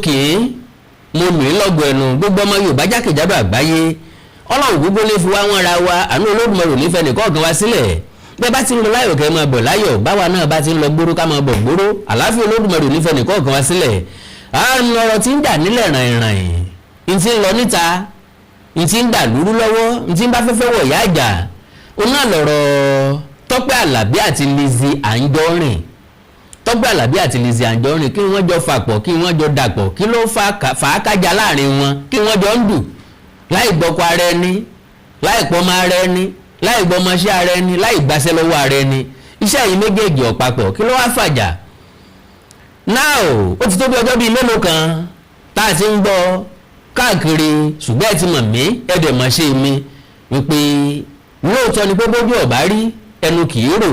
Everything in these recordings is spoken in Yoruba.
kì í mo lù í lọ́gọ̀ ẹnu gbogbo ọmọ Yorùbá jákèjádò àgbáyé Ọlọ́run gbogbo lè fi wá wọn ra wa àánú Olódùmarè nífẹ̀ẹ́ nìkan kan wá sílẹ̀ bẹ́ẹ̀ bá ti ń lọ láyọ̀ kẹ́ máa bọ̀ láyọ̀ báwa náà bá ti ń lọ gbóró ká máa bọ̀ gbóró àlàáfíà Olódùmarè nífẹ̀ẹ́ nìkan kan wá sílẹ̀ àrùn ọ̀rọ̀ tí ń dà nílẹ̀ ràn-ìràn ń ti ń lọ níta ń ti ń dà lúrú lọ́wọ́ ń ti ń bá fẹ́fẹ́ wọ̀ yá àjà ó náà lọ̀rọ̀ Tope Alabi àti Lizzy Anjorin Tope Alabi àti Lizzy Anjorin kí wọ́n jọ fàpọ̀ kí wọ́n jọ dàpọ̀ kí ló fà á kájà láàrin wọn kí wọ́n jọ ń dù láì gbọ́kọ ara ẹni láì pọ́nmọ́ ara ẹni láì gbọ́mọṣẹ́ ara ẹni láì gbàṣẹ́ lọ́wọ́ ara ẹni iṣẹ́ yìí méjèèjì ọ̀pápọ̀ kí ló wá fàjà now ó ti tó bí ọjọ́ bíi mélòó kan tá a ti ń gbọ́ káàkiri ṣùgbọ́n ẹ ti mọ̀ mí ẹ̀dẹ̀ mọ̀ ṣe mi wípé lóòótọ́ ni pé bójú ọ̀bá rí ẹnu kì í rò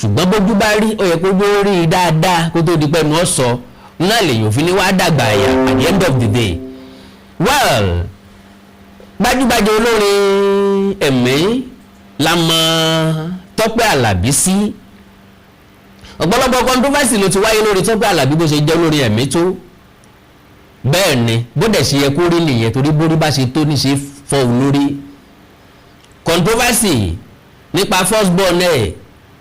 ṣùgbọ́n bójú bá rí ó yẹ kó gbó rí i dáadáa kó tó di pẹ́nu ọ̀sọ́ náà lèyìn òfin ni wàá dàgbà àyà at the end of the day well gbajúgbajà olórin ẹ̀mí la mọ̀ Tope Alabi sí ọ̀pọ̀lọpọ̀ controversy ló ti wáyé lórí Tope Alabi bó ṣe jẹ́ olórin ẹ̀mí tó bẹ́ẹ̀ ni bó dẹ̀ ṣe yẹ kó rí nìyẹn torí bórí bá ṣe tó ní ṣe fọ́ olórí controversy nípa first born ẹ̀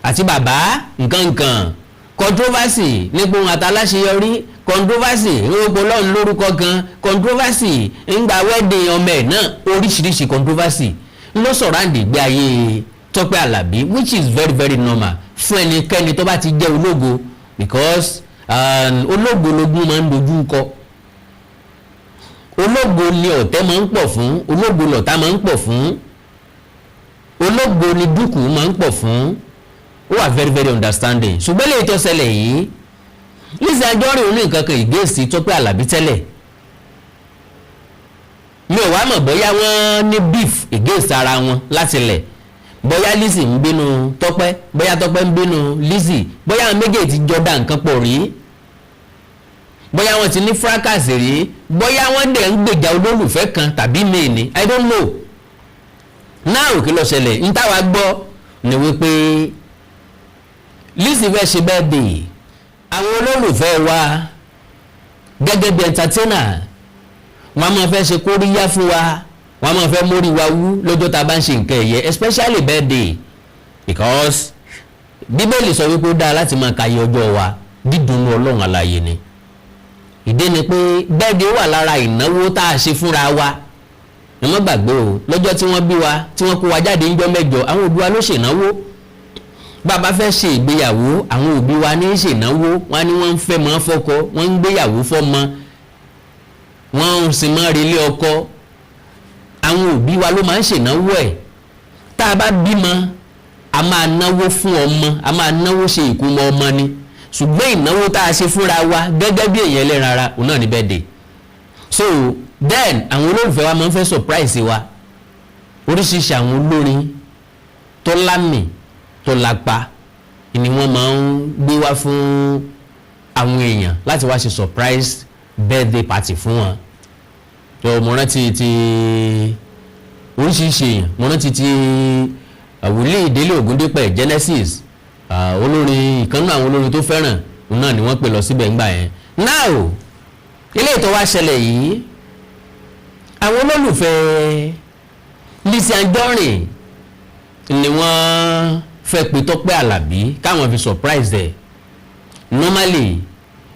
àti bàbá nǹkankan controversy nípa ohun àtàláṣeyọrí controversy ìrọ́pọ̀ lọ́run lórúkọ kan controversy ńgbà wedding ọmọ ẹ̀ náà oríṣiríṣi controversy ló surround ìgbé ayé Tope Alabi which is very very normal fún ẹnikẹ́ni tó bá ti jẹ́ ológo because ológo lógún máa ń dojú kọ ológo ni ọ̀tẹ̀ máa ń pọ̀ fún ológo lọ̀tá máa ń pọ̀ fún ológo ni dúkù máa ń pọ̀ fún ó wà very very understanding ṣùgbọ́n lè tó ṣẹlẹ̀ yìí Lizzy Anjorin ní nǹkan kan ìgbésí Tope Alabi tẹ́lẹ̀ mi ò wá mọ̀ bóyá wọ́n ní beef against ara wọn láti lẹ̀ bóyá Lizzy ń bínú Tope bóyá Tope ń bínú Lizzy bóyá àwọn méjèèjì jọ dá nǹkan pọ̀ rí bóyá wọ́n ti ní fracas rí bóyá wọ́n dẹ̀ ń gbèjà olólùfẹ́ kan tàbí mìíní I don't know náà kí ló ṣẹlẹ̀ ń táwa gbọ́ ni wípé Lizzy fẹ́ ṣe birthday àwọn olólùfẹ́ wa gẹ́gẹ́ bí entertainer wọ́n máa fẹ́ ṣe kóríyá fún wa wọ́n máa fẹ́ mórí wa wú lọ́jọ́ tá a bá ń ṣe nǹkan ẹ̀yẹ especially birthday because bíbélì sọ wípé ó dáa láti máa kàyé ọjọ́ wa dídùn Ọlọ́run alààyè ni ìdí ni pé birthday wà lára ìnáwó tá a ṣe fúnra wa ẹ má gbàgbé o lọ́jọ́ tí wọ́n bí wa tí wọ́n kó wa jáde ńjọ́ mẹ́jọ àwọn òbí wa ló ṣènáwó bàbá fẹ́ ṣe ìgbéyàwó àwọn òbí wa ní ṣènáwó wọn ni wọ́n ń fẹ́ mọ́ fọ́kọ wọ́n ń gbéyàwó fọ́mọ wọ́n ń sin mọ́ relé ọkọ àwọn òbí wa ló máa ń ṣènáwó ẹ̀ tá a bá bímọ a máa náwó fún ọmọ a máa náwó ṣe ìkómọ ọmọ ni ṣùgbọ́n ìnáwó tá a ṣe fúnra wa gẹ́gẹ́ bí èèyàn ẹlẹ́ran ara òun náà ní birthday so then àwọn olólùfẹ́ wa máa ń fẹ́ surprise wa oríṣiríṣi àwọn olórin tó lámì tó lápá ni wọ́n máa ń gbé wá fún àwọn èèyàn láti wá ṣe surprise birthday party fún wọn tó mo rántí ti oríṣiríṣi èèyàn mo rántí ti Wòlíì Délé Ògúndépẹ̀ Genesis olórin ìkànnì àwọn olórin tó fẹ́ràn náà ni wọ́n pè lọ síbẹ̀ ńgbà yẹn now ilé ìtọ́ wá ṣẹlẹ̀ yìí àwọn olólùfẹ́ Lizzy Anjorin ni wọ́n fẹ́ pe Tope Alabi káwọn fi surprise ẹ̀ normally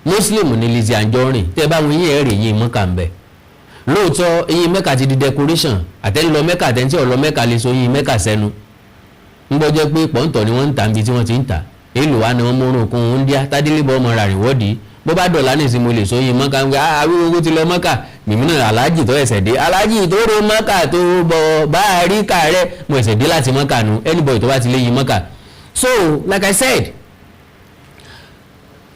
Muslim ni Lizzy Anjorin tẹ́ bá wọn yín ẹ̀rẹ̀ yín mọ́kà ń bẹ̀ lóòótọ́ eyín mẹ́kà ti di decoration àtẹ́ni lọ mẹ́kà àtẹ́ni tí ò lọ mẹ́kà lè so eyín mẹ́kà sẹ́nu ń gbọ́jọ́ pé pọ́ńtọ̀ ni wọ́n ń tà níbi tí wọ́n ti ń tà èlò wa ni wọ́n mú orun okun ń díá tádélébọ̀ ọmọ rà rìnwọ́dì bó bá dọ̀là ní ìsinmi lè so eyín mọ́kà ń gbé awíwọ́gbó ti lọ mọ́kà mímú náà aláàjì tó ẹ̀sẹ̀ dé aláàjì tó ro mọ́kà tó bọ̀ bá a rí kàrẹ́ mo ẹ̀sẹ̀ dé láti mọ́kà nu anybody tó bá ti lé yín mọ́kà so like I said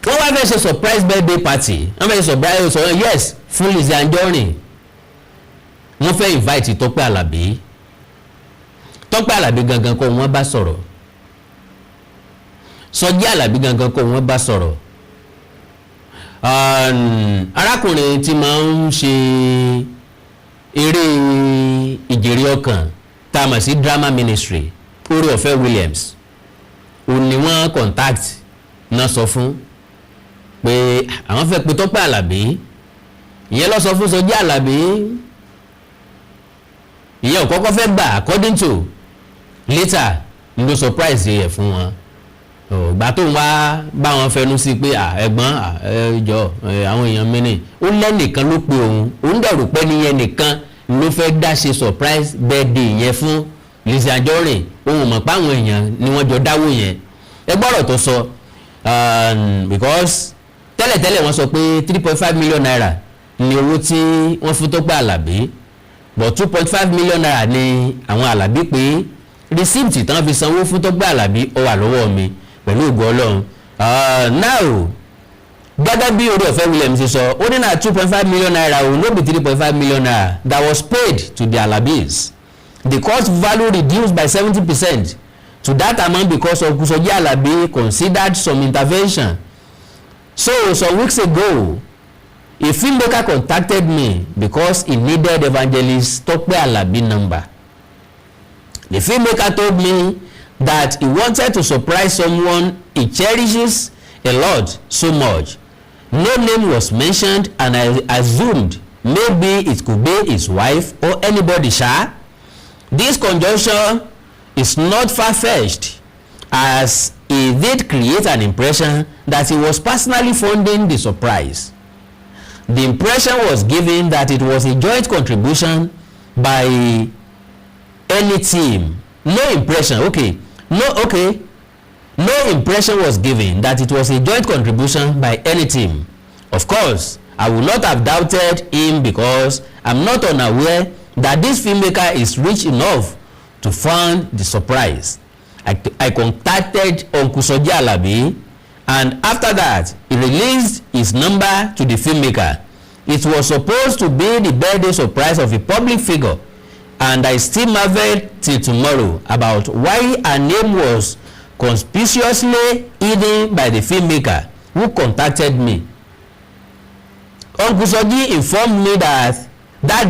wọ́n wá fẹ́ ṣe surprise birthday party wọ́n fẹ́ ṣe surprise sọ yes fún Lizzy Anjorin wọ́n fẹ́ invite Tope Alabi Tope Alabi gangan kọ́ wọ́n bá sọ̀rọ̀ Sọjí Alabi gangan kọ́ wọ́n bá sọ̀rọ̀ arákùnrin tí máa ń ṣe eré ìjèrè ọkàn tá a mọ̀ sí drama ministry Oore-Ọ̀fẹ́ Williams òun ni wọ́n contact náà sọ fún pé àwọn fẹ́ pe Tope Alabi ìyẹn ló sọ fún Sọjí Àlàbí ìyẹn ò kọ́kọ́ fẹ́ gbà according to later ló surprise yẹ fún wọn ìgbà tó ń wá bá wọn fẹnu sí pé ẹ̀gbọ́n ẹjọ́ àwọn èèyàn mi ni ó lẹ́nìkan ló pe òun dẹ̀rù pé nìyẹn nìkan ló fẹ́ dá ṣe surprise birthday yẹn fún Lizzy Anjorin òun mọ̀ pé àwọn èèyàn ni wọ́n jọ dáwó yẹn ẹ gbọ́dọ̀ tó sọ because tẹ́lẹ̀tẹ́lẹ̀ wọ́n sọ pé 3.5 million naira ni owó tí wọ́n fún Tope Alabi but 2.5 million naira ni àwọn Alabi pé receipt tán fi sanwó fún Tope Alabi ó wà lọ́wọ́ mi pẹ̀lú ògo Ọlọ́run now gẹ́gẹ́ bí orí ọ̀fẹ́ Williams ṣe sọ ó ní na 2.5 million naira o no be 3.5 million naira that was paid to the Alabis. The cost value reduced by 70% to that amount because of Sọjí Àlàbí considered some intervention. So some weeks ago a filmmaker contacted me because he needed evangelist Tope Alabi number. The filmmaker told me that he wanted to surprise someone he cherishes a lot so much. No name was mentioned and I assumed maybe it could be his wife or anybody sha. This conjunction is not far-fetched as he did create an impression that he was personally funding the surprise. The impression was given that it was a joint contribution by any team. No impression was given that it was a joint contribution by any team. Of course, I would not have doubted him because I'm not unaware that this filmmaker is rich enough to fund the surprise. I contacted Uncle Sọjí Àlàbí and after that he released his number to the filmmaker. It was supposed to be the birthday surprise of a public figure and I still marvel till tomorrow about why her name was conspicuously hidden by the filmmaker who contacted me. Uncle Sọjí informed me that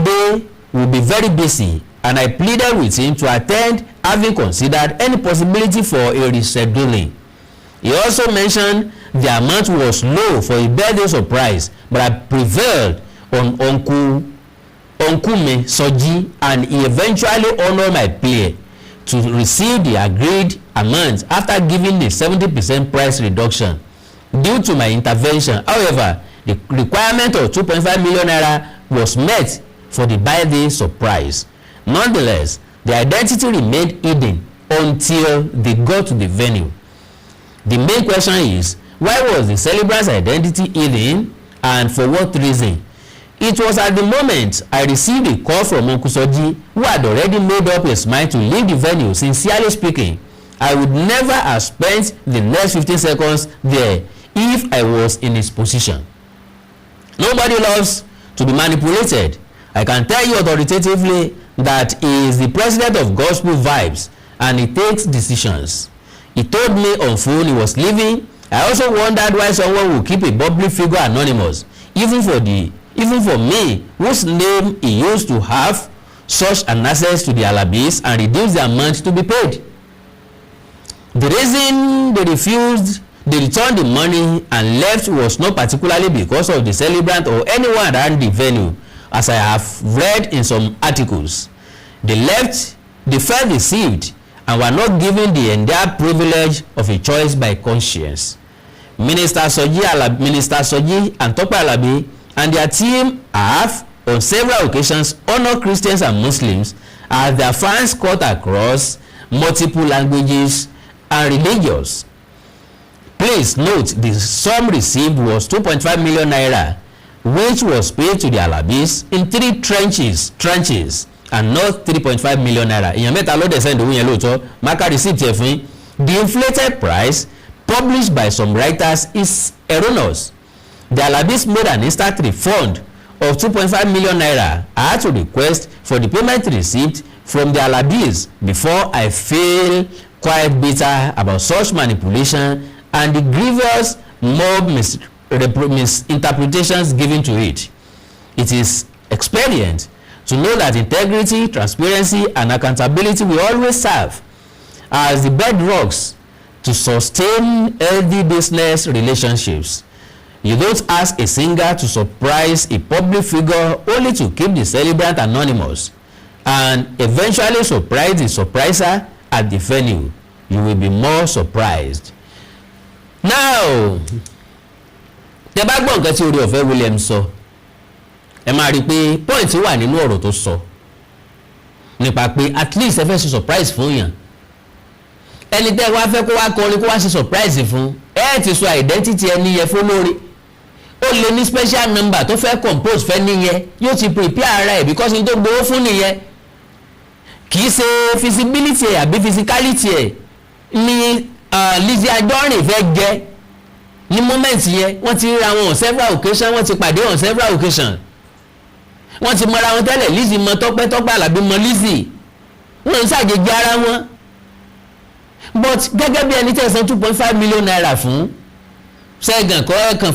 day will be very busy and I pleaded with him to attend, having considered any possibility for a rescheduling. He also mentioned the amount was low for a birthday surprise, but I prevailed on Uncle Sọjí and he eventually honored my plea to receive the agreed amount after giving the 70% price reduction due to my intervention. However, the requirement of 2.5 million naira was met for the birthday surprise. Nonetheless, the identity remained hidden until they got to the venue. The main question is, why was the celebrant's identity hidden and for what reason? It was at the moment I received a call from Uncle Sọjí, who had already made up his mind to leave the venue. Sincerely speaking, I would never have spent the next 15 seconds there if I was in his position. Nobody loves to be manipulated. I can tell you authoritatively that he is the president of Gospel Vibes and he takes decisions. He told me on phone he was leaving. I also wondered why someone would keep a public figure anonymous, even for me, whose name he used to have such an access to the Alabis and reduce the amount to be paid. The reason they returned the money and left was not particularly because of the celebrant or anyone around the venue, as I have read in some articles. They felt deceived and were not given the entire privilege of a choice by conscience. Minister Sọjí and Tope Alabi and their team have on several occasions honored Christians and Muslims as their fans cut across multiple languages and religions. Please note the sum received was 2.5 million naira, which was paid to the Alabis in 3 tranches and not 3.5 million naira. Èèyàn mẹ́ta ló dẹ̀ send owó yẹn lóòótọ́, marker receipt yẹn fún. The inflated price published by some writers is erroneous. The Alabis made an instant refund of 2.5 million naira. I had to request for the payment receipt from the Alabis before I feel quite bitter about such manipulation and the grievous mob misinterpretations given to it. It is expedient to know that integrity, transparency, and accountability will always serve as the bedrocks to sustain healthy business relationships. You don't ask a singer to surprise a public figure only to keep the celebrant anonymous and eventually surprise the surpriser at the venue. You will be more surprised. Now, tẹ́ bá gbọ́ nǹkan tí Oore-Ọ̀fẹ́ Williams sọ, ẹ máa rí i pé point wà nínú ọ̀rọ̀ tó sọ nípa pé at least ẹ fẹ́ ṣe surprise fún yàn. Ẹni tẹ́ wá fẹ́ kó wá kọrin kó wá ṣe surprise fún, ẹ ti sọ identity ẹni yẹn fún lórí. Ó lè ní special number tó fẹ́ compose fẹ́ nìyẹn, yóò ti prepare ara ẹ̀ because ní tó gbowó fún nìyẹn. Kì í ṣe feasibility ẹ̀ àbí physicality ẹ̀ ni Lizzy Anjorin fẹ́ jẹ́ ní moment yẹn. Wọ́n ti ríra wọn on several occasions, wọ́n ti pàdé on several occasions, wọ́n ti mọra wọn tẹ́lẹ̀. Lizzy mọ Tope, Tope Alabi mọ Lizzy, wọ́n ń ṣàjèjì ara wọn. But gẹ́gẹ́ bí ẹni tẹ̀sán 2.5 million naira fún ṣẹ́gàn kọ́ ẹ̀kàn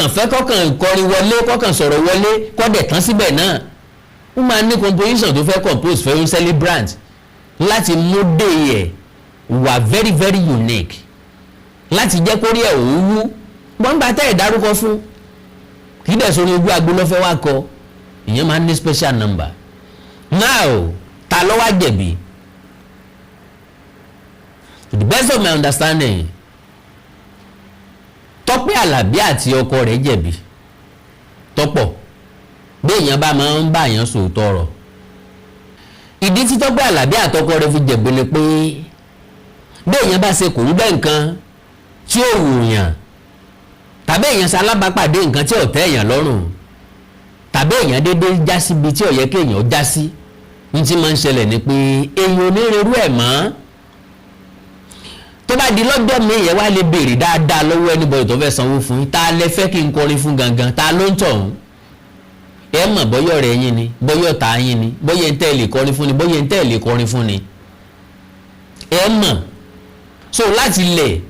fẹ́ kọ́kàn kọrin wọlé kọ́kàn sọ̀rọ̀ wọlé kọ́dẹ̀ tán síbẹ̀ náà. Ó máa ní composition tó fẹ́ compose fẹ́ ń celebrant láti mú dé yẹ wà very very unique láti jẹ́ kórí ẹ̀ òwú. Gbọ́ngbà tẹ́ ẹ̀ dárúkọ fún kì í dẹ̀ sórí ojú agbo lọ́fẹ́ wá kọ, ìyẹn máa ń ní special number. Now ta ló wá jẹ̀bi? To the best of my understanding, Tope Alabi àti ọkọ rẹ̀ jẹ̀bi. Tọ́pọ̀ bí èèyàn bá máa ń bá èèyàn sòótọ́ ọ̀rọ̀. Ìdí tí Tope Alabi àtọkọ rẹ̀ fi jẹ̀bi ni pé bí èèyàn bá ṣe kò ń bẹ́ nǹkan tí ó wù yàn, tàbí èèyàn ṣalábàápàdé nǹkan tí ò tẹ́ èèyàn lọ́rùn, tàbí èèyàn déédéé já síbi tí ò yẹ kí èèyàn já sí, ní tí máa ń ṣẹlẹ̀ ni pé èèyàn ò ní rerú ẹ̀ mọ́. Tó bá di lọ́jọ́ mi yẹn wá lè béèrè dáadáa lọ́wọ́ anybody tó fẹ́ sanwó fún yín, ta lẹ fẹ́ kí n kọrin fún gangan, ta ló ń tọ̀hún. Ẹ mọ̀ bọ́yọ̀ rẹ̀ yín ni, bọ́yọ̀ ta yín ni, bọ́yẹ̀ ń tẹ́ lè kọrin fún ni, bọ́yẹ̀ ń tẹ́ lè kọrin fún ni. Ẹ mọ̀. So láti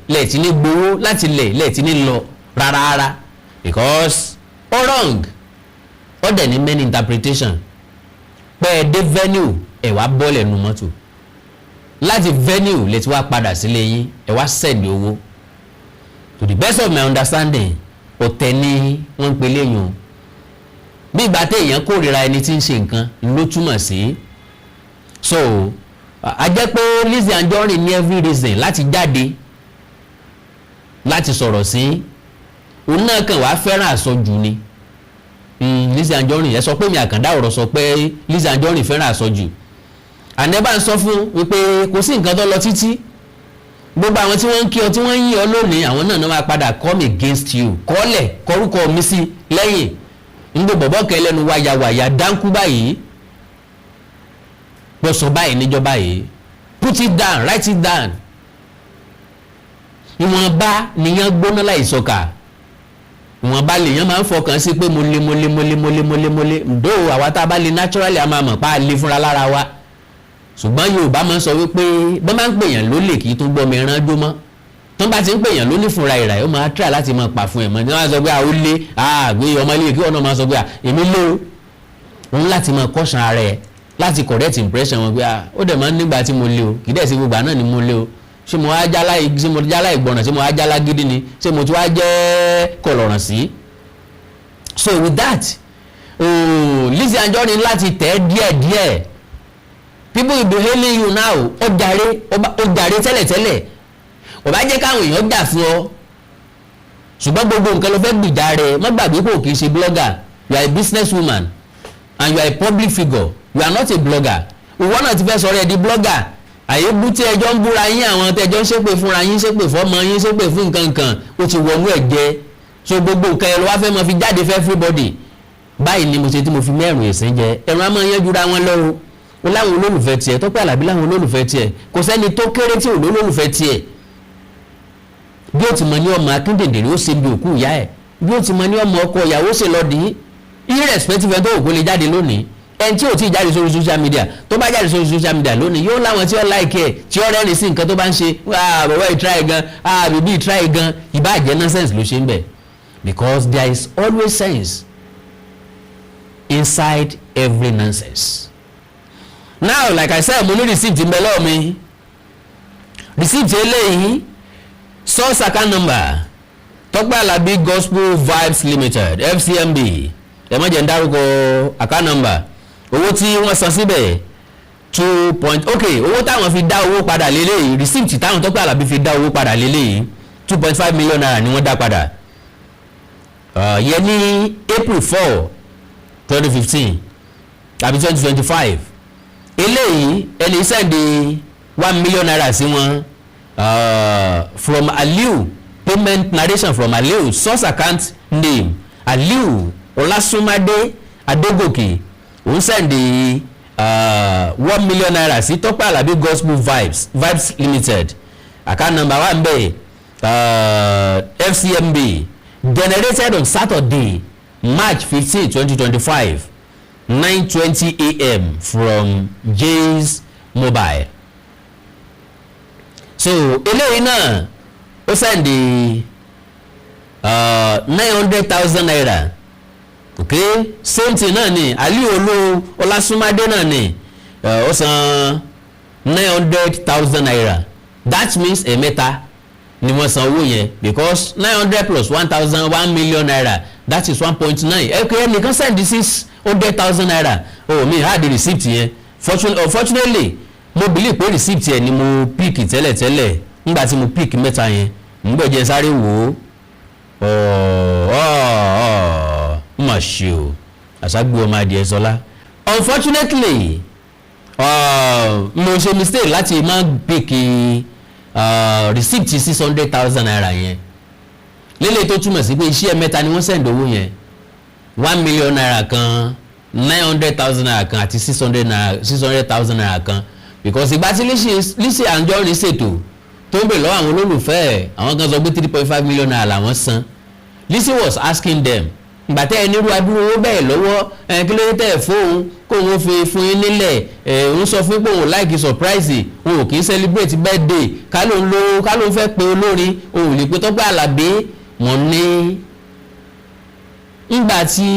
lẹ̀ tí ní gbowó, láti lẹ̀ tí ní lọ rárá because all wrong. Ó dẹ̀ ní many interpretation. Pé ẹ dé venue ẹ wá bọ́ọ̀lẹ̀ nu mọ́tò. Láti venue lè ti wá padà sílé yín ẹ wá send owó. To the best of my understanding, ọ̀tẹ̀ ni wọ́n ń pe léyìn. Bí ìgbà tí èèyàn kórìíra ẹni tí ń ṣe nǹkan ló túmọ̀ sí. So a jẹ́ pé Lizzy Anjorin ní every reason láti jáde láti sọ̀rọ̀ sí. Òun náà kàn wá fẹ́ràn àsọjù ni. Lizzy Anjorin ẹ sọ pé mi àkàndá ọ̀rọ̀ sọ pé Lizzy Anjorin fẹ́ràn àsọjù. Ànẹ́bà ń sọ fún wípé kò sí nǹkan tó lọ títí. Gbogbo àwọn tí wọ́n ń kí ọ tí wọ́n ń yìn ọ lónìí, àwọn náà máa padà come against you. Kọ́lẹ̀ kọrúkọ mi sí lẹ́yìn. Nígbà bọ̀bọ̀ kẹlẹ́nu wáyàwáyà dáńkú báyìí. Gbọ́sọ̀ báyìí níjọba yìí. Put it down, write it down. Ìwọ̀nba nìyẹn gbóná láì sọ̀kà. Ìwọ̀nba lèyàn máa ń fọkàn sí pé mo lé. Ǹdó àwa tá a bá lè naturally a máa mọ̀ pa á lè fúnra lára wa. Ṣùgbọ́n Yorùbá máa ń sọ wípé bọ́n máa ń pèèyàn lólè kì í tún gbọ́ mi rán dó mọ́. Tọ́n bá ti ń pèèyàn lólè fúnra ìrà ó máa try láti máa pa fún ẹ̀ mọ́. Ní wọ́n á sọ pé ó lé àgbé ọmọ ilé kí ọ̀nà máa sọ pé èmi lé o. Òun láti máa caution ara ẹ̀ láti correct impression wọn pé ó dẹ̀ máa ń nígbà tí mo lé o, kì í dẹ̀ sí gbogbo àná ni mo lé o. Ṣé mo wá jálá ìgbọràn, ṣé mo wá jálá gidi ni, ṣé mo tún wá jẹ́ kọ̀lọ̀ràn sí. So with that, Lizzy Anjorin láti tẹ̀ díẹ̀díẹ̀. People will be hailing you now. Ó jàre tẹ́lẹ̀tẹ́lẹ̀. Ó bá jẹ́ káwọn èèyàn jà fún ọ. Ṣùgbọ́n gbogbo nǹkan ló fẹ́ gbìjà rẹ̀. Má gbàgbé pé o kì í ṣe blogger. You are a business woman and you are a public figure. You are not a blogger. Ìwọ náà ti fẹ́ sọ̀rọ̀ ẹ̀ di blogger. Àyébú tí ẹjọ́ ń búra yín, àwọn tẹjọ́ ń ṣépè fúnra yín, ṣépè fọ́mọ yín, ṣépè fún nǹkan kan. Ó ti wọnú ẹ̀ jẹ. So gbogbo nǹkan ẹ̀ ló wá fẹ́ mọ fi jáde fẹ́ everybody. Báyìí ni mo ṣe tí mo fi mẹ́rùn ìsìn jẹ. Ẹ̀rùn á máa yẹn jura wọn lọ́rùn. Ó láwọn olólùfẹ́ tiẹ̀, Tope Alabi láwọn olólùfẹ́ tiẹ̀. Kò sẹ́ni tó kéré tí ò lólùfẹ́ tiẹ̀. Bí ó ti mọ ní ọmọ Akíndèdèrè ó ṣe bí òkú ìyá ẹ̀. Bí ó ti mọ ní ọmọ ọkọ ìyàwó ṣe lọ dì í. Irrespective ẹ̀ tó òkú lè jáde lónìí. Ẹni tí ò tí ì jáde sórí social media tó bá jáde sórí social media lónìí yóò láwọn tí ó like ẹ̀ tí ó rẹ́rìn sí nǹkan tó bá ń ṣe. Bàbá try gan, bèbí try gan. Ìbáàjẹ́ nonsense ló ṣe ń bẹ̀. Because there is always sense inside every nonsense. Now like I said, mo ní receipt ń bẹ lọ́wọ́ mi. Receipt eléyìí source account number Tope Alabi Gospel Vibes Limited FCMB ẹ má jẹ́ ń dárúkọ account number owó tí wọ́n san síbẹ̀ 2 point okay owó táwọn fi dá owó padà lélẹ́yìí receipt táwọn Tope Alabi fi dá owó padà lélẹ́yìí 2.5 million naira ni wọ́n dá padà yẹn ní April 4 2015 àbí 2025 eléyìí ẹni sẹ́ndì 1 million naira sí wọn from Aliu payment narration from Aliu source account name Aliu Olasunmade Adegoke òun sẹ́ndì 1 million naira sí Tope Alabi Gospel Vibes Limited account number one bẹ́ẹ̀ FCMB generated on Saturday March 15 2025 9:20 a.m. from Jay's Mobile. So eléyìí náà ó sẹ́ndì 900,000 naira okay same thing náà ni Aliu Olasunmade náà ni ó san 900,000 naira that means ẹ̀mẹ́ta ni wọ́n san owó yẹn because 900 plus 1,000 1 million naira that is 1.9 ẹnìkan sẹ́ndì 600,000 naira mi had the receipt yẹn unfortunately mo believe pé receipt yẹn ni mo pick tẹ́lẹ̀tẹ́lẹ̀ nígbà tí mo pick mẹ́ta yẹn mo gbọ́dọ̀ sáré wò ó mà ṣe o àṣàgbé ọmọ adìẹ sọlá unfortunately mo ṣe mistake láti má pick receipt 600,000 naira yẹn lélẹ̀ tó túmọ̀ sí pé iṣẹ́ mẹ́ta ni wọ́n send owó yẹn 1 million naira kan 900,000 naira kan àti 600,000 naira kan because ìgbà tí Lizzy Anjorin ṣètò tó ń bè lọ́wọ́ àwọn olólùfẹ́ ẹ̀ àwọn kan sọ pé 3.5 million naira làwọn san Lizzy was asking them ìgbà tẹ́ ẹ nírú adúrú owó bẹ́ẹ̀ lọ́wọ́ kí ló dé tẹ́ ẹ fóun kóun fi fún yín nílẹ̀ òun sọ fún pé òun like surprise òun ò kì í celebrate birthday ká ló ń fẹ́ pe olórin òun ò lè pe Tope Alabi wọ́n ní ńgbà tí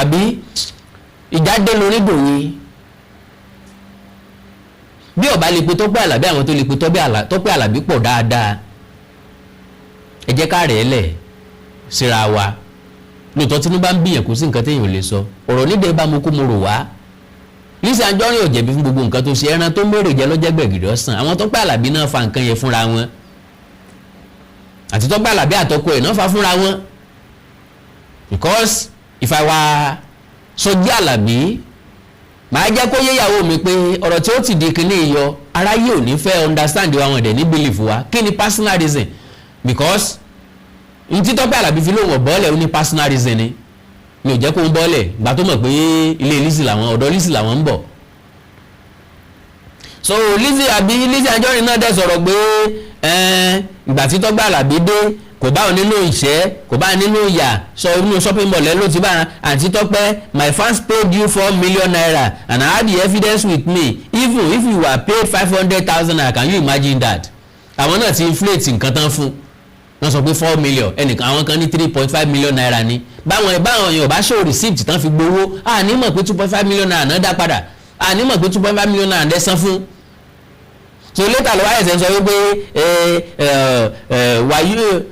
àbí ìjáde lórí dòwe bí ọba lè pe Tope Alabi àwọn tó lè pe Tope Alabi pọ̀ dáadáa ẹ jẹ́ ká rẹ̀ ẹ́ lẹ̀ síra wa lóòótọ́ tí wọ́n bá ń bíyàn kó sí nǹkan téèyàn ò lè sọ ọ̀rọ̀ nídìí bá mo kó mo rò wá Lizzy Anjorin ò jẹ̀bi fún gbogbo nǹkan tó ṣe ẹran tó mérè jẹ́ lọ́jẹ́ gbẹ̀gìrì ọ̀sán àwọn Tope Alabi náà fa nǹkan yẹn fúnra wọn àti Tope Alabi àtọkọ ẹ̀ náà fa fúnra wọn because if I were Soji Alabi màá jẹ́ kó yéyàwó mi pé ọ̀rọ̀ tí ó ti di kíní yọ aráyé ò ní fẹ́ understand wa wọn dẹ̀ ní belief wa kí ni personal reason because ntí Tope Alabi fi lóun ọ̀bọ́ọ̀lẹ̀ ó ní personal reason ni mi ò jẹ́ kó ń bọ́ọ̀lẹ̀ gbà tó mọ̀ pé ilé Lizzy làwọn ọ̀dọ̀ Lizzy làwọn ń bọ̀ so Lizzy Anjorin náà dẹ̀ sọ̀rọ̀ pé ìgbà tí Tope Alabi dé kò bá wọn nínú ìṣẹ́ kò bá nínú ìyà sọ inú shopping mall ló ti bá àǹtí Tope my fans paid you 4 million naira and I had the evidence with me even if you were paid 500,000 naira can you imagine that àwọn náà ti inflate nǹkan tán fún wọ́n sọ pé 4 million ẹnìkan àwọn kan ní 3.5 million naira ni báwọn èèyàn bá show receipt tán fi gbowó ànímọ̀ pé 2.5 million naira náà dá padà ànímọ̀ pé 2.5 million naira dẹ́ san fún so later lọ́wọ́ ẹ̀sẹ̀ sọ wípé were you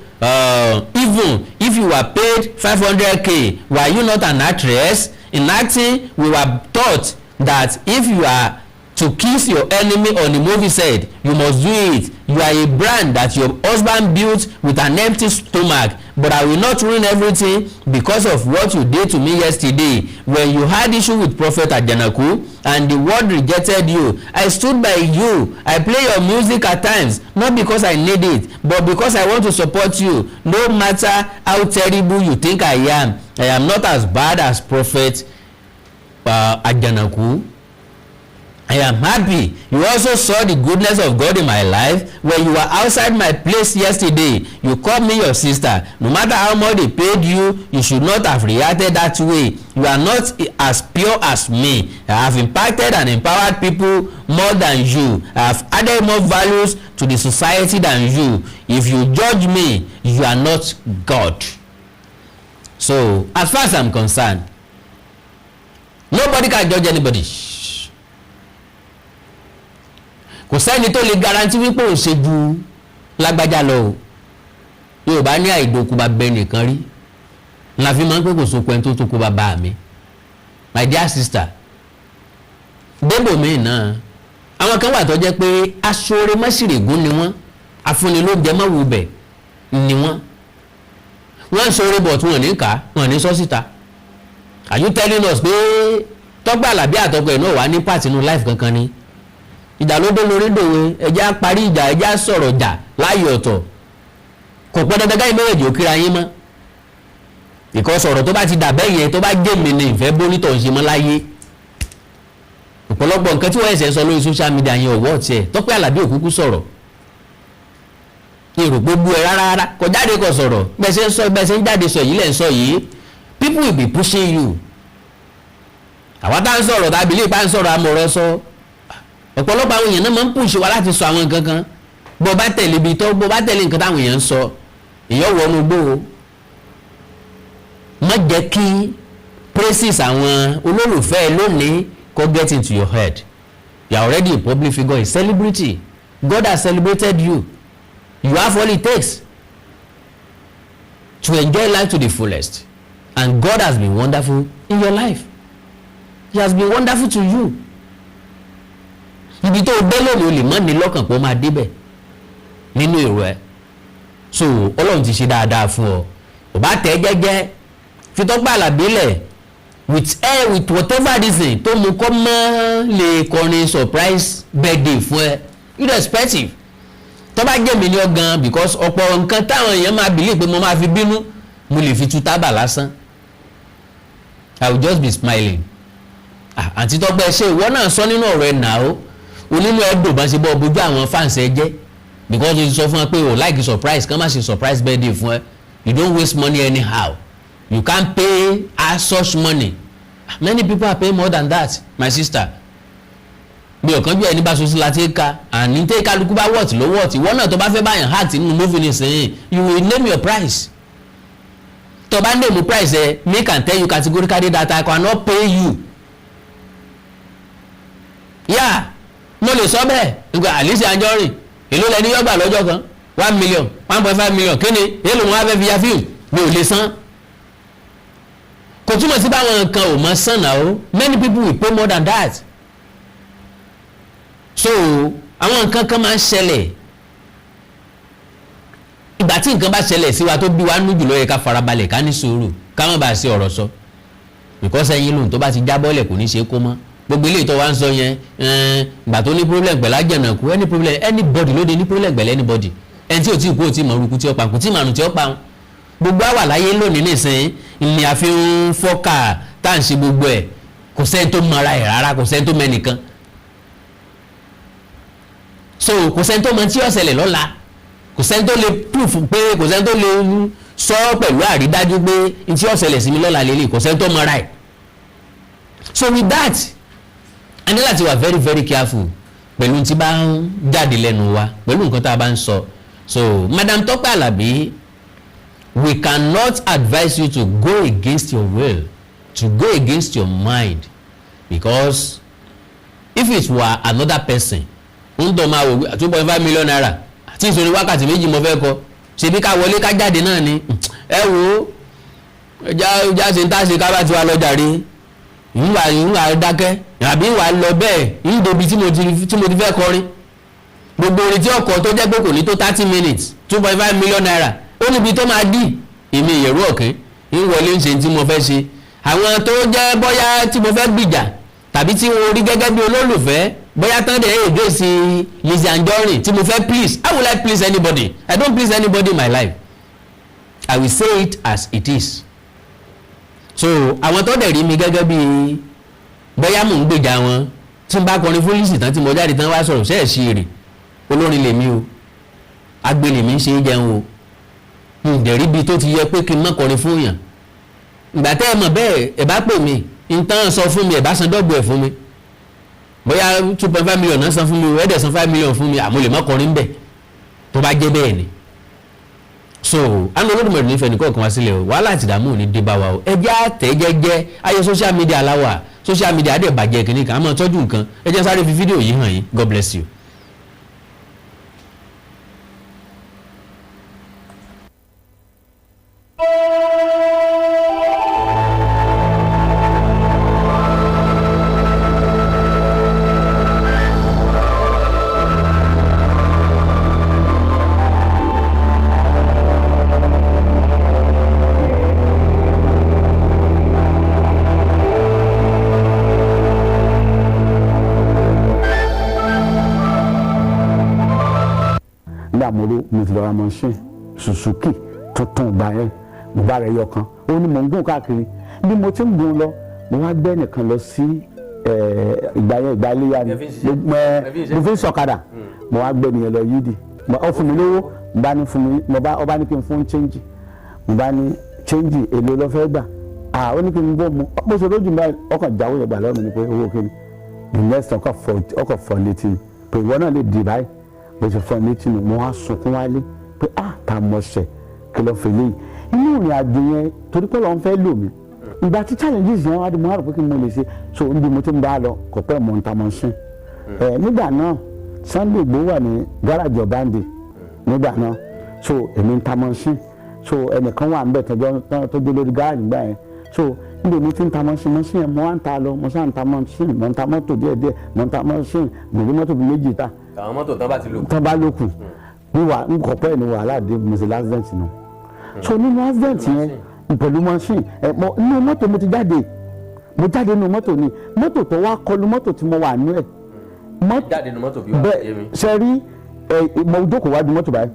even if you were paid 500k were you not an actress in acting we were taught that if you are to kiss your enemy on a movie set you must do it you are a brand that your husband built with an empty stomach but I will not ruin everything because of what you did to me yesterday when you had issue with Prophet Ajanaku and the world rejected you I stood by you I play your music at times not because I need it but because I want to support you no matter how terrible you think I am not as bad as Prophet Ajanaku I am happy you also saw the goodness of God in my life when you were outside my place yesterday you called me your sister no matter how much they paid you you should not have reacted that way you are not as pure as me I have impacted and empowered people more than you I have added more values to the society than you if you judge me you are not God so as far as I'm concerned nobody can judge anybody. Kò sẹ́ni tó lè garanti wípé òun ṣe ju lágbájá lọ o Yorùbá ní àìdókú bá bẹ nìkan rí la fi máa ń pé kò sóko ẹni tó tó kó bá bá mi. My dear sister, débò míì náà àwọn kan wà tó jẹ́ pé aṣọ́re mọ́sìrègún ni wọ́n, afúnilóúnjẹ mọ́wùbẹ̀ ni wọ́n ń ṣoore bọ̀ tí wọ́n ní ká wọ́n ní sọ́síta. Are you telling us pé Tope Alabi àtọkọ ẹ̀ náà wà ní pàtì inú life kankan ni? Ìjà ló dé lórí dòwe, ẹjẹ́ parí ìjà, ẹjẹ́ sọ̀rọ̀ jà láàyè ọ̀tọ̀. Kò pẹ́ dandan káyọ̀ méjèèjì ó kíra yín mọ́. Because ọ̀rọ̀ tó bá ti dàbẹ́ yẹn tó bá jẹ́ mi ní ìfẹ́ bónítọ̀ ń ṣe mọ́ láyé. Ọ̀pọ̀lọpọ̀ nǹkan tí wọ́n ẹ̀sẹ̀ sọ lórí social media yẹn ọ̀wọ́ tiẹ̀ Tope Alabi òkúkú sọ̀rọ̀. Èrò gbogbo ẹ̀ rárá kò jáde kò sọ̀rọ̀ bẹ́ẹ̀ ń jáde sọ yìí lẹ́ ń sọ yìí. People will be pushing you. Àwa tá ń sọ̀rọ̀ tàbí ilé ìpá ń sọ̀rọ̀ amọ̀rọ̀ sọ. Ọ̀pọ̀lọpọ̀ àwọn èèyàn náà máa ń push wa láti sọ àwọn nǹkan kan. Bó bá tẹ̀lé ibi tó bó bá tẹ̀lé nǹkan táwọn èèyàn ń sọ èèyàn wọnú gbó o. Má jẹ́ kí praises àwọn olólùfẹ́ lónìí go get into your head. You are already a public figure, a celebrity. God has celebrated you. You have all it takes to enjoy life to the fullest. And God has been wonderful in your life. He has been wonderful to you. Ibi tó dé lónìí o lè mọ́ ní lọ́kàn pé ó máa débẹ̀ nínú èrò ẹ̀. So Ọlọ́run ti ṣe dáadáa fún ọ. Ò bá tẹ̀ jẹ́jẹ́ fi Tope Alabi lẹ̀ with whatever reason tó mú kọ́ mọ́ lè kọrin surprise birthday fún ẹ irrespective. Tó bá jẹ́ mi ní ọgàn because ọ̀pọ̀ nǹkan táwọn èèyàn máa believe pé mo máa fi bínú mo lè fi tu tábà lásán. I will just be smiling. Àǹtí Tope ṣe ìwọ náà sọ nínú ọ̀rọ̀ ẹ̀ náà ó onínú ẹ̀dùn bá ṣe bọ́ bójú àwọn fans ẹ jẹ́ because o ti sọ fún ẹ pé o like surprise kàn má ṣe surprise birthday fún ẹ. You don't waste money anyhow. You can't pay as such money. Many people are paying more than that, my sister. Bí ọ̀kan bí ẹni bá so sí láti ká àní tẹ́ kálukú bá wọ̀tì ló wọ̀tì ìwọ náà tó bá fẹ́ báyàn heart nínú movie nìsín you will name your price. Tó bá name price ẹ make and tell you categorically that I cannot pay you. Yeah, mo lè sọ bẹ́ẹ̀ nígbà Lizzy Anjorin èló lẹni yọgbà lọ́jọ́ kan 1 million 1.5 million kí ni èló wọn á fẹ́ fi ya fíìmù mi ò lè san. Kò túmọ̀ sí báwọn nǹkan ò mọ sàn náà o many people will pay more than that. So àwọn nǹkan kan máa ń ṣẹlẹ̀ ìgbà tí nǹkan bá ṣẹlẹ̀ sí wa tó bí wa nú jùlọ yẹ ká farabalẹ̀ ká ní sùúrù ká má bàa ṣe ọ̀rọ̀ sọ because ẹyin lòun tó bá ti jábọ́lẹ̀ kò ní ṣe é kó mọ́ gbogbo ilé ìtọ́ wa ń sọ yẹn ìgbà tó ní problem pẹ̀lú àjẹnàkú any problem anybody ló dé ní problem pẹ̀lú anybody ẹni tí ò tí ì kú ò tí ì mọ orúkú tí ó pa kù tí ì màrún tí ó pa gbogbo àwà láyé lónìí nìsín ni a fi ń fọ́kà tá à ń ṣe gbogbo ẹ̀ kò sẹ́ni tó mọ ara ẹ̀ rárá kò sẹ́ni tó mọ ẹnìkan so kò sẹ́ni tó mọ tí ó ṣẹlẹ̀ lọ́la kò sẹ́ni tó lè proof pé kò sẹ́ni tó lè sọ pẹ̀lú àrídájú pé tí ó ṣẹlẹ̀ sí mi lọ́la lélẹ̀ kò sẹ́ni tó mọ ara ẹ̀ so with that a ní láti wà very very careful pẹ̀lú tí bá ń jáde lẹ́nu wa pẹ̀lú nǹkan tá a bá ń sọ so Madam Tope Alabi we cannot advise you to go against your will to go against your mind because if it were another person ń tọ́ máa wò 2.5 million naira àti ìṣòro wákàtí méjì mo fẹ́ kọ ṣebí ká wọlé ká jáde náà ni ẹ wo ẹja ṣe ń tá ṣe ká bá ti wá lọ jàre ìwà dákẹ́ àbí ìwà lọ bẹ́ẹ̀ ìdòbí tí mo ti fẹ́ kọrin gbogbo orin tí ọkọ̀ tó jẹ́ pé kò ní tó 30 minutes 2.5 million naira ó níbi tó máa dì èmi ìyẹ̀rú ọ̀kẹ́ ń wọlé ń ṣe tí mo fẹ́ ṣe àwọn tó jẹ́ bóyá tí mo fẹ́ gbìjà tàbí tí wọ́n rí gẹ́gẹ́ bí olólùfẹ́ bóyá tán dẹ̀ èdè sí Lizzy Anjorin tí mo fẹ́ please how will I please anybody I don't please anybody in my life I will say it as it is so àwọn tó dẹ̀ rí mi gẹ́gẹ́ bí bóyá mò ń gbèjà wọn tí n bá kọrin fún Lizzy tán tí mo jáde tán wá sọ̀rọ̀ ṣe èrè olórin lèmi o agbe lèmi ń ṣe é jẹun o ǹdẹ̀rí bi tó ti yẹ pé kí n má kọrin fún yàn ìgbà tẹ́ ẹ mọ̀ bẹ́ẹ̀ ẹ bá pè mí nǹkan sọ fún mi ẹ bá san dọ́gbọ̀ ẹ̀ fún mi bóyá 2.5 million náà san fún mi ẹ̀ẹ́dẹ̀ san 5 million fún mi àmọ́ lè má kọrin bẹ́ẹ̀ tó bá jẹ́ bẹ́ẹ̀ ni so àwọn olódùmọ̀rún nífẹ̀ẹ́ nìkan kan wá sílẹ̀ o wàhálà àti ìdààmú ò ní dé bá wa o ẹ jẹ́ àtẹ̀jẹ́jẹ́ ayé social media aláwà social media adé bàjẹ́ kìíní kan àmọ́ tọ́jú nǹkan ẹ jẹ́ sáré fi fídíò yìí hàn yín God bless you. nígbà mo ti lọ ra machine Suzuki tuntun ìgbà yẹn mo bá rẹ̀ yọ kan ó ní mò ń gùn káàkiri bí mo ti ń gùn lọ mo wá gbé nìkan lọ sí ìgbà iléyà ni mo fi ń sọ̀kadà mo wá gbé nìyẹn lọ yídì ó fún mi lówó mo bá ní fún mi ó bá ní kí n fún change mo bá ní change èlò lọ fẹ́ gbà ó ní kí n bó mu bó ṣe lójú báyìí ọkàn jáwé yẹn gbà lọ́wọ́ mi ni pé owó kí ni the next time ọkọ̀ fọ́ létí ni pé ìwọ náà lè dì báyìí bó ṣe fọ́ létí ni mo wá sunkún wálé pé ta mọ̀ ṣẹ̀ kí lọ́ọ́ fẹ́ léyìí inú ìrìn àjò yẹn torí pé lọ́n fẹ́ lò mí ìgbà tí challenges yẹn wá di mo wá rò pé kí n mo lè ṣe so níbi mo ti ń bá a lọ kò pẹ́ mọ̀ níta mọ̀ sí nígbà náà Sunday Igboho wà ní gáràjì ọ̀báǹdè nígbà náà so èmi ń ta mọ̀ sí so ẹnìkan wà níbẹ̀ tọ́jú lórí gáràjì gbà yẹn so níbi mo ti ń ta mọ̀ sí yẹn mo wá ń ta lọ mo sá ń ta mọ̀ sí mo ń ta mọ́tò díẹ̀díẹ̀ mo ń ta mọ̀ sí gbèdé mọ́tò bí méjì ta. àwọn mọ́tò tán bá lókun wíwà nkọ̀ pẹ́ ni wàhálà dé mo sì accident nù so nínú accident yẹn pẹ̀lú machine nínú mọ́tò mo jáde nínú mọ́tò ni mọ́tò tó wá kọlu mọ́tò tí mo wà nú ẹ̀. jáde nínú mọ́tò bí wàá ṣe mi. ṣe rí mo jókòó wájú mọ́tò báyìí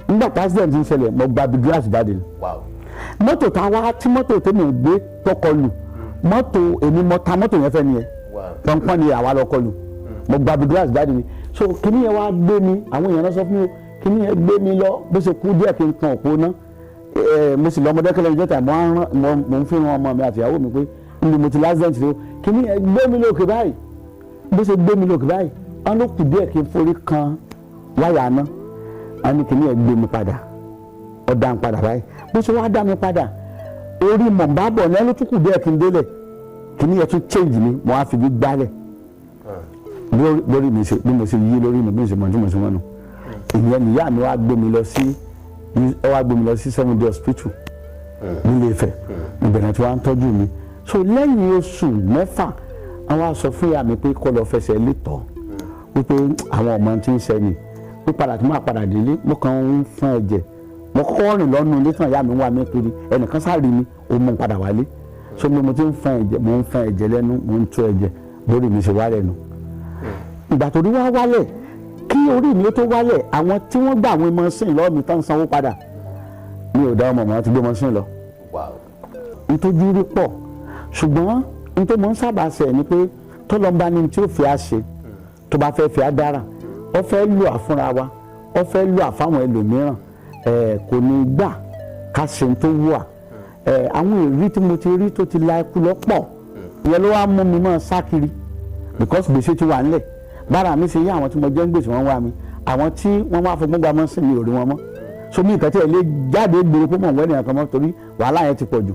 nígbà tí accident ń ṣẹlẹ̀ mo gba bíi jáde ni. mọ́tò tá a wá tí mọ́tò tó mò ń gbé tó kọlu mọ́tò èmi mo ta mọ́tò yẹn fẹ́ ni yẹn pọ́npọ́n ni àwa lọ kọlu mo gba bíi jáde ni so kíní yẹn wá gbé mi àwọn èèyàn lọ sọ fún mi kíní yẹn gbé mi lọ bó ṣe kú díẹ̀ kí n kan òpó náà mo sì lọ ọmọdé kẹlẹ́ ìjọta mo ń fi ran ọmọ mi àti ìyàwó mi pé ní mo ti lásìdẹ̀ntì lé o kíní gbé mi lókè báyìí bó ṣe gbé mi lókè báyìí wọn ló kù díẹ̀ kí n forí kan wáyà náà wọn ní kíní gbé mi padà ó dá mi padà báyìí bó ṣe wá dá mi padà orí mọ̀nbábọ̀ náà ló tún kù díẹ̀ kí n délẹ̀ kíní yẹn tún change mi mo wá fi bí gbálẹ̀ lórí mi bí mo ṣe yí lórí mi bí mo ṣe mọ̀ tí mo ṣe mọ̀ nù ìyẹn nìyá mi wá gbé mi lọ sí Seven Day Hospital nílé Ifẹ̀ ìbẹ̀rẹ̀ tí wọ́n á tọ́jú mi so lẹ́yìn oṣù mẹ́fà àwọn aṣọ fún ìyá mi pé kó lọ fẹsẹ̀ létọ́ wípé àwọn ọmọ tí ń sẹ́yìn pé padà tí máa padà délé mo kàn ń fún ẹ̀jẹ̀ mo kọ́kọ́ rìn lọ́nu ilé tí ìyá mi wà mí kiri ẹnìkan sáré mi ó mú padà wálé so mo ti ń fún ẹ̀jẹ̀ mo ń fún ẹ̀jẹ̀ lẹ́nu mo ń tú ẹ̀jẹ̀ lórí mi ṣe wálẹ̀ nu ìgbà tó rí wá wálẹ̀ kí orí mi tó wálẹ̀ àwọn tí wọ́n gbà àwọn mọ́sìn lọ́wọ́ mi tán sanwó padà mi ò dá ọmọ mọ́ ti gbé mọ́sìn lọ. nítorí rí pọ̀ ṣùgbọ́n nítorí mo ń sábà ṣe ni pé tó lọ bá ní tí ó fi á ṣe tó bá fẹ́ fi á dára ó fẹ́ lò àfúnra wa ó fẹ́ lò àfáwọn ẹlòmíràn kò ní gbà ká ṣe tó wù à àwọn èrí tí mo ti rí tó ti la ikú lọ́pọ̀ ìyẹn ló wá mú mi mọ́ sá kiri because gbèsè ti wà nílẹ̀ bára mi ṣe yí àwọn tí mo jẹ́ ń gbèsè wọn wá mi àwọn tí wọ́n wá fọgbọ́n gba mọ́sìn mi ò rí wọn mọ́ so mi ìkàtí ẹ̀ lé jáde gbèrè pé mọ̀ ń wẹ́nìyàn kan mọ́ torí wàhálà yẹn ti pọ̀ jù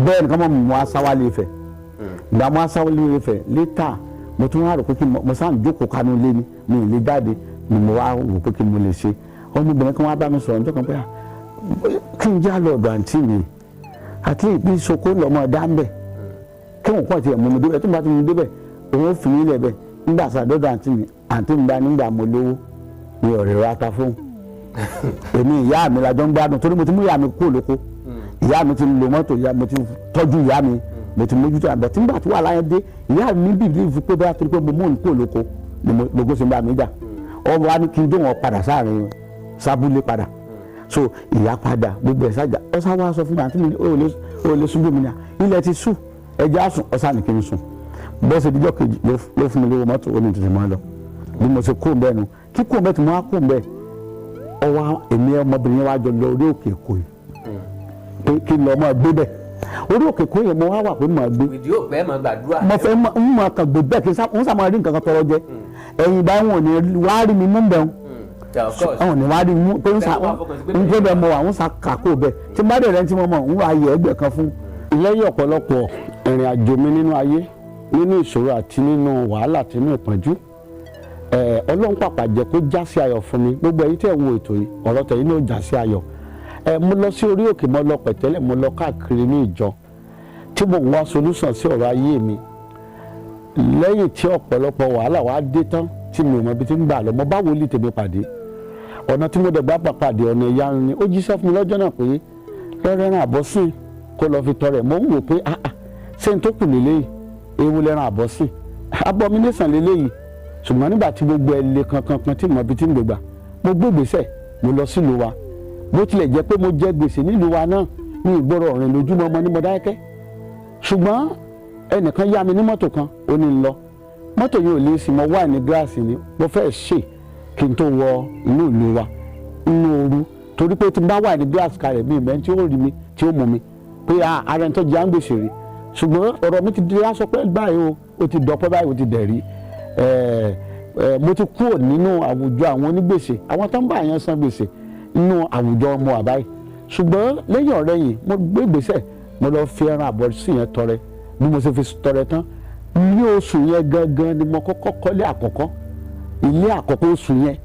bẹ́ẹ̀ nìkan mọ̀ mo wá sáwálé Ifẹ̀ ìgbà mo wá sáwálé Ifẹ̀ létà mo tún wá rò pé kí mo sáà ń jókòó kanú lé mi ì lè jáde ni mo wá rò pé kí mo lè ṣe ọmọbìnrin kan wá bá mi sọ̀rọ̀ nítorí kan pé kí n já lọ ọ̀dọ̀ àǹtí mi àti ìpín soko lọ́mọ dá ń bẹ̀ kí wọ́n pọ̀ tiẹ̀ mú mi débẹ̀ tó bá ti mú mi débẹ̀ òun ó fi mí lẹ̀ bẹ̀ nígbà sàdọ́dọ̀ àǹtí mi bá nígbà mo lówó mi ò rẹ̀ ra ta fóun èmi ìyá mi la jọ ń gbádùn torí mo ti mú ìyá mi kúrò lóko ìyá mi ti lo mọ́tò mo ti tọ́jú ìyá mi mo ti mójútó àgbẹ̀ tí nígbà tí wà láyé dé ìyá mi bìbí fi pé bóyá torí pé mo mú òun kúrò lóko ni gbogbo ṣe ń bá mi jà ọmọ wa ní kí n dé wọn padà sáàrin sábúlé padà so ìyá padà gbogbo ẹ̀ sájà ọ̀sán wa sọ fún mi àǹtí mi ò lè sùn bí mi ní ilẹ̀ ti sùn ẹja sùn ọ̀sán ní kí n sùn bọ́sẹ̀ díjọ́ kejì ló fún mi lówó mọ́tò ó ní tuntun mọ́ lọ bí mo ṣe kó bẹ́ẹ̀ nu kí kó bẹ́ẹ̀ tí mo wá kó bẹ́ẹ̀ ọwọ́ èmi ọmọbìnrin wa jọ lọ orí òkè èkó yìí pé kí n lọ mọ́ gbé bẹ́ẹ̀ orí òkè èkó yìí mo wá wà pé mo gbé ìdí òpẹ́ mọ́ gbàdúrà mo fẹ́ mọ́ kàn gbé bẹ́ẹ̀ kí n sàmọ́ rí nǹkan kan tọrọ jẹ ẹ̀yìn ìgbà wọn ò ní wá rí mi mú bẹ́ẹ̀ wọn ò ní wá rí mi mú pé n pé bẹ́ẹ̀ mo wà ń sa kàkó bẹ́ẹ̀ tí n bá dẹ̀ rẹ́ tí mo mọ̀ ń wá yẹ ẹgbẹ́ kan fún. lẹ́yìn ọ̀pọ̀lọpọ̀ ìrìn àjò mi nínú ayé nínú ìṣòro àti nínú wàhálà àti nínú ìpọ́njú Ọlọ́run pàpà jẹ́ kó já sí ayọ̀ fún mi gbogbo ẹ̀yin tẹ́ ń wo ètò yìí ọ̀rọ̀ tẹ̀yin náà já sí ayọ̀ mo lọ sí orí òkè mo lọ pẹ̀tẹ́lẹ̀ mo lọ káàkiri ní ìjọ tí mo ń wá solúsàn sí ọ̀rọ̀ ayé mi lẹ́yìn tí ọ̀pọ̀lọpọ̀ wàhálà wá dé tán tí mi ò mọ ibi tí ń gbà lọ mo bá wòlíì tèmi pàdé ọ̀nà tí mo dẹ̀ bá pàdé ọ̀nà ìyanu ni ó jíṣẹ́ fún mi lọ́jọ́ náà pé lọ́rẹ́rán àbọ̀sìn kó lọ fi tọrẹ mo ń wò pé ṣé n tó kù lélẹ́yìí ewu lẹ́rán àbọ̀sìn abomination lélẹ́yìí ṣùgbọ́n nígbà tí gbogbo ẹ̀ le kankan tí mo bí tí ń gbégbà mo gbé ìgbésẹ̀ mo lọ sílùú wa bó tilẹ̀ jẹ́ pé mo jẹ gbèsè nílùú wa náà ní ìgboro ọ̀rìn lójúmọ́ ọmọ ní Mọdákẹ́kẹ́ ṣùgbọ́n ẹnìkan yá mi ní mọ́tò kan ó ní lọ mọ́tò yìí ò lè sí mo wà ní gíláàsì ni mo fẹ́ ṣe kí n tó wọ inú ìlú wa inú ooru torí pé tí n bá wà ní gíláàsì kalẹ̀ mi ìbẹ́ tí ó rí mi tí ó mú mi pé ara ẹni tó jẹ́ àǹgbèsè rí ṣùgbọ́n ọ̀rọ̀ mi ti di aṣọ pẹ́ báyìí o ti dọ̀pẹ́ báyìí o ti dẹ̀ rí mo ti kúrò nínú àwùjọ àwọn onígbèsè àwọn tó ń bá àyàn san gbèsè nínú àwùjọ ọmọ àbáyé ṣùgbọ́n lẹ́yìn ọ̀rẹ́yìn mo gbé ìgbésẹ̀ mo lọ fi ẹran àbọ̀ sí yẹn tọrẹ bí mo ṣe fi tọrẹ tán ní oṣù yẹn gangan ni mo kọ́kọ́ kọ́lé àkọ́kọ́ ilé àkọ́kọ́ oṣù yẹn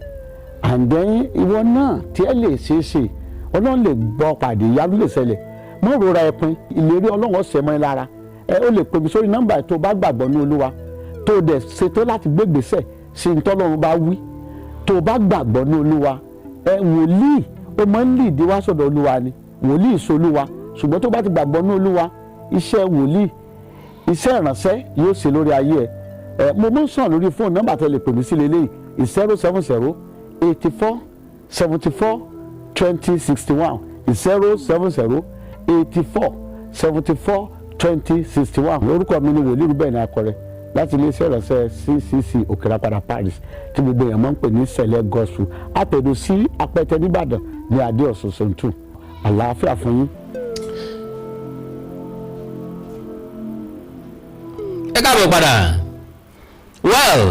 and then ìwọ náà tí ẹ lè ṣeé ṣe ọlọ́run lè gbọ́ pàdé ìyanu lè ṣẹlẹ̀ mọ́ rora ẹpin ìlérí ọlọ́run ọ̀sẹ̀ mọ́ ẹ lára ó lè pè mí sórí nọ́mbà tó bá gbàgbọ́ ní olúwa tó dẹ̀ ṣetán láti gbé ìgbésẹ̀ sí ní tọ́lọ́run bá wí tó bá gbàgbọ́ ní olúwa wòlíì ó máa ń lì díwá sọ̀dọ̀ olúwa ni wòlíì solúwa ṣùgbọ́n tó bá ti gbàgbọ́ ní olúwa iṣẹ́ wòlíì iṣẹ́ ìránṣẹ́ yóò ṣe lórí ayé ẹ mo mọ̀ sàn lórí fóònù nọ́mbà tó lè pè mí sí lélẹ́yìí 070 84 74 20 61 070 84 74 20 61 orúkọ mi ni wòlíì Rúbẹ̀nì Akọrẹ láti iléeṣẹ́ ìránṣẹ́ CCC Òkèràpadà Paris tí gbogbo èèyàn máa ń pè ní sẹ̀lẹ̀ gospel àtẹ̀dọ̀ sí Apẹtẹ nìbàdàn ní adé ọ̀sùn sọ̀tún àlàáfíà fún yín. ẹ káàbọ̀ padà well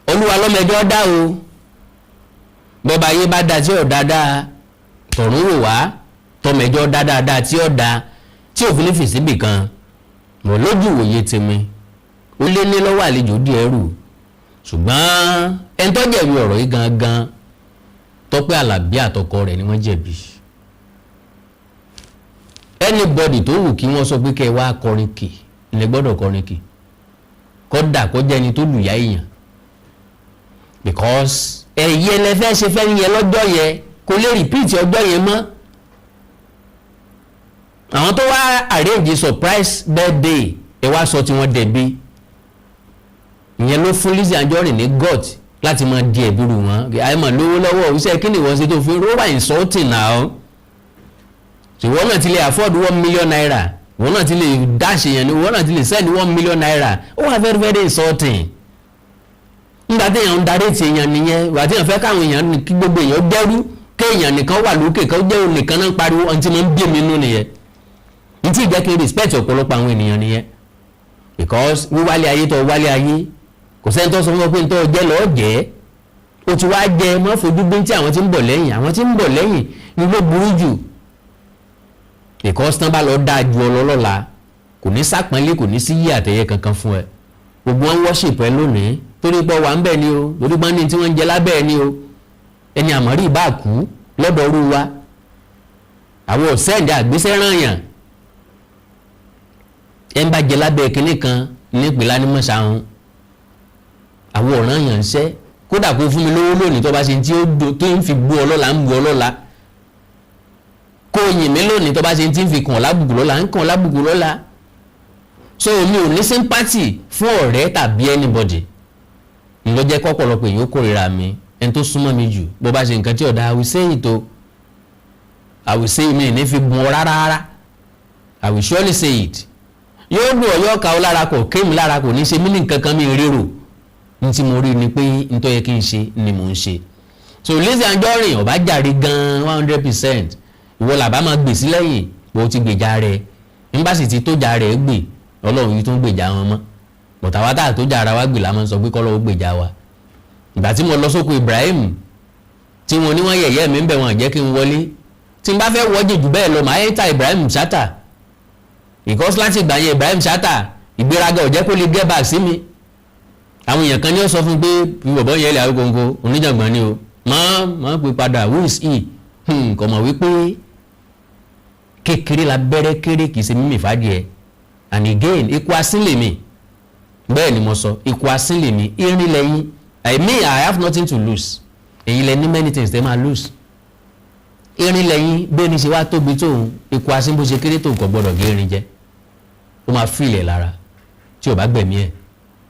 olúwa lọ́mọdé dá o bọ́ba ayé bá da tí ò dáadáa tọ̀run wò wá tọmọdé dá dáadáa tí ò da tí òfin ní fìsíbì kan mọ̀ lójú ìwòye tèmi ó lé ní lọ́wọ́ àlejò di ẹrù ṣùgbọ́n ẹni tó jẹ̀bi ọ̀rọ̀ yìí gangan Tọ́pẹ́ Àlàbí àtọkọ rẹ̀ ni wọ́n jẹ̀bi anybody tó wù kí wọ́n sọ pé kẹ́ ẹ wá kọrin kì ilẹ̀ gbọ́dọ̀ kọrin kì kódà kó jẹ́ ẹni tó lùyà èèyàn because ẹ̀yẹ lẹ́fẹ́ ṣe fẹ́ yẹn lọ́jọ́ yẹn kò lè repeat ọjọ́ yẹn mọ́ àwọn tó wá arrange surprise birthday ẹ wá sọ tí wọ́n dẹ̀bi ìyẹn ló fún Lizzy Anjorin ní god láti máa di ẹ̀bí rù wọ́n àìmọ̀ lówó lọ́wọ́ iṣẹ́ kí ni wọ́n ṣe tó fi rọ́wà insulting náà ṣùgbọ́n náà ti lè afford 1 million naira wọ́n náà ti lè dash èèyàn ni wọ́n náà ti lè send 1 million naira ó wà very very insulting nígbà tí èèyàn ń darí ti èèyàn nìyẹn ìgbà tí èèyàn fẹ́ káwọn èèyàn kí gbogbo èèyàn dẹ́rú kéèyàn nìkan wà lókè kó jẹ́ òun nìkan náà pariwo ohun tí mo ń bí mi nú nìyẹn ní tí ìjẹ́ kí n respect ọ̀pọ̀lọpọ̀ àwọn ènìyàn nìyẹn because wíwálé ayé tó wálé ayé kò sẹ́ni tó sọ fún ọ pé n tó jẹ́ lọ́ọ́ jẹ́ o ti wá jẹ mọ́ fojú gbé tí àwọn tí ń bọ̀ lẹ́yìn àwọn tí ń bọ̀ lẹ́yìn ni ló burú jù because tán bá lọ dáa ju ọlọ́lọ́la kò ní sápẹ́lẹ́ kò ní sí yí àtẹ̀yẹ kankan fún ẹ gbogbo wọn worship ẹ lónìí torí pé wà ń bẹ̀ ni o torí pé ní tí wọ́n ń jẹ lábẹ́ ẹ ni o ẹni àmọ́rí ìbá kú lọ́dọ̀ ọrú wa àwọn ọ̀sẹ́ǹdà àgbésẹ́ ràn yàn ẹ ń bá jẹ lábẹ́ kinní kan nípìnlẹ̀ anímọ̀ṣáhùn àwọn ọ̀ràn yàn ń ṣẹ́ kódà kó fún mi lówó lónìí tó bá ṣe tí ó tó ń fi bú ọlọ́la ń bú ọlọ́la kó yìn mí lónìí tó bá ṣe tí ń fi kàn lábùkù lọ́la ń kàn lábùkù lọ́la so mi ò ní sympathy fún ọ̀rẹ́ tàbí anybody ńlọ jẹ́ kọ́pọ̀lọpọ̀ èyí ó kórìíra mi ẹni tó súnmọ́ mi jù bó bá ṣe nǹkan tí ọ̀dà àwùsẹ́ yìí tó àwùsẹ́ mi ní fi gun ọ rárá I will surely say it yóò dùn ọ̀yọ́ ọ̀ka ọ lára kò kéèmí lára kò ní ṣe mí ní nǹkan kan mi rérò ní tí mo rí ni pé n tó yẹ kí n ṣe ni mò ń ṣe so Lizzy Anjorin ọba jàre gan 100% ìwọ làbá máa gbè sí lẹ́yìn bó ti gbèjà rẹ̀ nígbà sì ti tó jà rẹ̀ gbè ọlọ́run yìí tó ń gbèjà wọn mọ́ bọ̀tàwá tá tó jà ara wa gbè la máa ń sọ pé kọ́ lọ́wọ́ gbèjà wa ìgbà tí mo lọ sóko Ibrahim tí wọn ní wọn yẹ̀yẹ́ mi ń bẹ̀ wọn jẹ́ kí n wọlé tí n bá fẹ́ wọ́jì jù bẹ́ẹ̀ lọ màá ẹ́ńtà Ibrahim Chatta because láti ìgbà yẹn Ibrahim Chatta ìgbéraga ò jẹ́ kó lè get back sí mi àwọn èèyàn kan ní ó sọ fún pé bọ̀bọ̀ yẹn lè àwòkọ́ńkọ́ oníjàngbọ̀n ni o máa pè padà who is he kò mọ̀ wípé kékeré la bẹ̀rẹ̀ kéré kìí ṣe mímì fàdíẹ̀ and again ikú asín lèmi bẹ́ẹ̀ ni mo sọ ikú asín lèmi irin lẹ́yìn I have nothing to lose èyí lẹ ní many things tẹ́ máa lose irin lẹ́yìn bẹ́ẹ̀ ni ṣe wá tóbi tóun ikú asín bó ṣe kéré tó nǹkan gbọ́dọ̀ gé irin jẹ́ ó máa fi ilẹ̀ lára tí ò bá gbẹ̀mí ẹ̀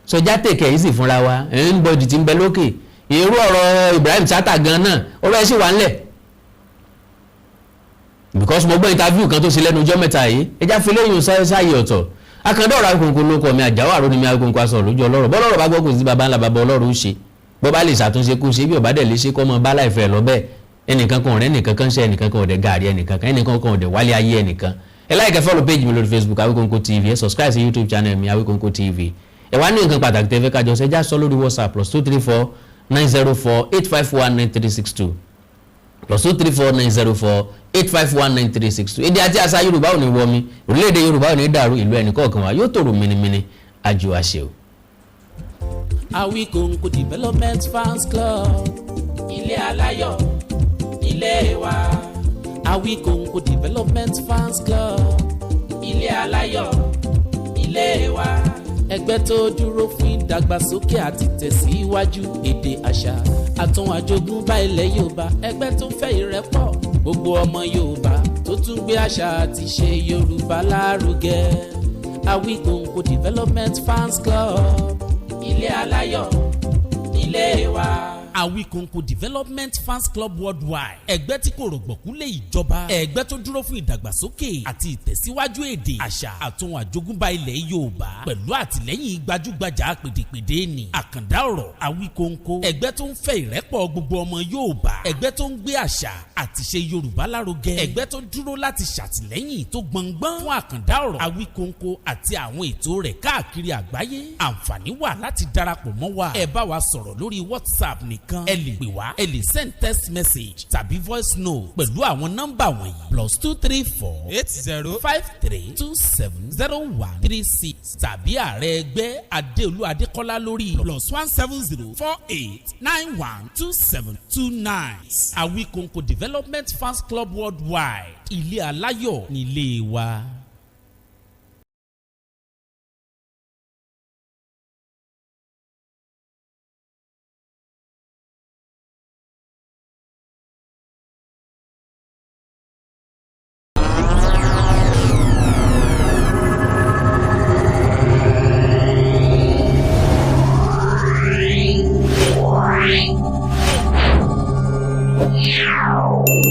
sọjá tèkẹ́ yìí sì fúnra wa anybody tí ń bẹ lókè irú ọ̀rọ̀ Ibrahim Chatta gan náà ọ̀rọ̀ ẹ̀ sì wà ńlẹ̀ because mo gbọ́ interview kan tó ṣe lẹ́nu ọjọ́ mẹ́ta yìí ẹja fi lẹ́yìn sáyé ọ̀tọ̀ akandọ̀rọ̀ Awikonko ló kọ́ mi àjáwó àrò ni mi Awikonko aṣọ lójú ọlọ́rọ̀ bọ́lọ́rọ̀ bá gbọ́ kò sí baba ńlá baba ọlọ́run ó ṣe bọ́ bá lè ṣàtúnṣe kó ṣe bí ọ̀bá dẹ̀ lè ṣe kọ́ mọ bá láìfẹ́ lọ bẹ́ẹ̀ ẹnìkan kan ọ̀rẹ́ ẹnìkan kan ṣe ẹnìkan kan ọ̀dẹ̀ gàrí ẹnìkan kan ọ̀dẹ̀ wálé ayé ẹnìkan ẹ like follow page mi lórí Facebook Awikonko TV ẹ subscribe sí YouTube channel mi Awikonko TV ẹ wá ní nǹkan pàtàkì tẹ́fẹ́ kájọ ṣe já sọ lórí WhatsApp +234 904 851 9362 +234 904 851 9362 èdè àti àṣà Yorùbá ò ní wọ mi orílẹ̀-èdè Yorùbá ò ní dàrú ìlú ẹnìkọ̀ọ̀kan wa yóò tòrò mìnìmìnì àjò àṣẹ o. Awikonko Development Fans Club ilé aláyọ̀ ilé wa. Awikonko Development Fans Club ilé aláyọ̀ ilé wa. Ẹgbẹ́ tó dúró fún ìdàgbàsókè àti tẹ̀síwájú èdè àṣà àtún àjogúnbá ilẹ̀ Yorùbá. Ẹgbẹ́ tó fẹ́ ìrẹ́pọ̀ gbogbo ọmọ Yorùbá tó tún gbé àṣà àti ṣe Yorùbá lárugẹ. Awikonko Development Fans Club ilé aláyọ̀ ilé wa. Awikonko Development Fans Club Worldwide ẹgbẹ́ tí kò rọ̀gbọ̀kú lé ìjọba ẹgbẹ́ tó dúró fún ìdàgbàsókè àti ìtẹ̀síwájú èdè àṣà àtún àjogúnbá ilẹ̀ Yorùbá pẹ̀lú àtìlẹ́yìn gbajúgbajà pèdèpèdè ni àkàndá ọ̀rọ̀ Awikonko ẹgbẹ́ tó ń fẹ́ ìrẹ́pọ̀ gbogbo ọmọ Yorùbá ẹgbẹ́ tó ń gbé àṣà àti ṣe Yorùbá lárugẹ ẹgbẹ́ tó dúró láti ṣàtìlẹ́yìn tó gbọngbọ́n fún àkàndá ọ̀rọ̀ Awikonko àti àwọn ètò rẹ̀ káàkiri àgbáyé àǹfààní wà láti darapọ̀ mọ́ wa ẹ bá wa sọ̀rọ̀ lórí WhatsApp nìkan ẹ lè pè wá ẹ lè send text message tàbí voice note pẹ̀lú àwọn nọ́mbà wọ̀nyí +234 8053 270136 tàbí ààrẹ ẹgbẹ́ Adéolú Adékọ́lá lórí +170 48 91 2729. Awikonko Development Fans Club Worldwide ilé aláyọ̀ nílé wa. Wow.